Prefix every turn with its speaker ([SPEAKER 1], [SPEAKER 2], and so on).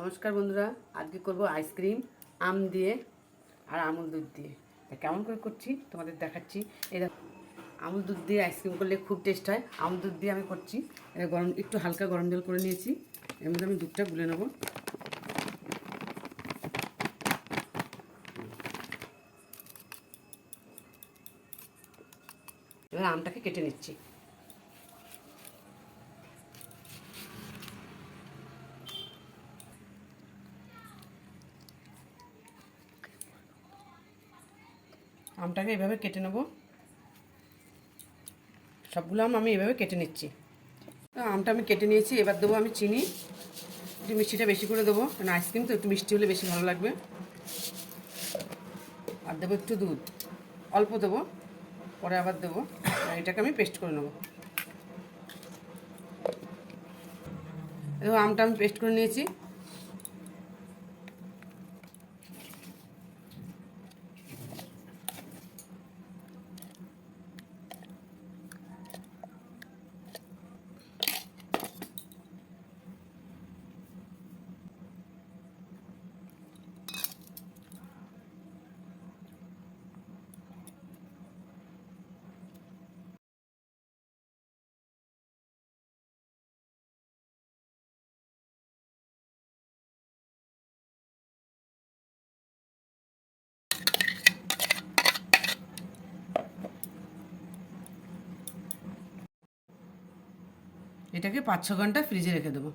[SPEAKER 1] নমস্কার বন্ধুরা, আজকে করব আইসক্রিম আম দিয়ে আর আমুল দুধ দিয়ে। তা কেমন করে করছি তোমাদের দেখাচ্ছি। এই আমুল দুধ দিয়ে আইসক্রিম করলে খুব টেস্ট হয়। আমুল দুধ দিয়ে আমি করছি। গরম একটু হালকা গরম জল করে নিয়েছি, এর মধ্যে আমি দুধটা গুলে নেব। এবার আমটাকে কেটে নিচ্ছি। আমটাকে এভাবে কেটে নেব। সবগুলো আম আমি এভাবে কেটে নিচ্ছি। আমটা আমি কেটে নিয়েছি, এবার দেবো আমি চিনি। একটু মিষ্টিটা বেশি করে দেবো, কারণ আইসক্রিম তো একটু মিষ্টি হলে বেশি ভালো লাগবে। আর দেবো একটু দুধ, অল্প দেবো, পরে আবার দেবো। এটাকে আমি পেস্ট করে নেবো। এবার আমটা আমি পেস্ট করে নিয়েছি। এটাকে 5-6 ঘন্টা ফ্রিজে রেখে দেবো।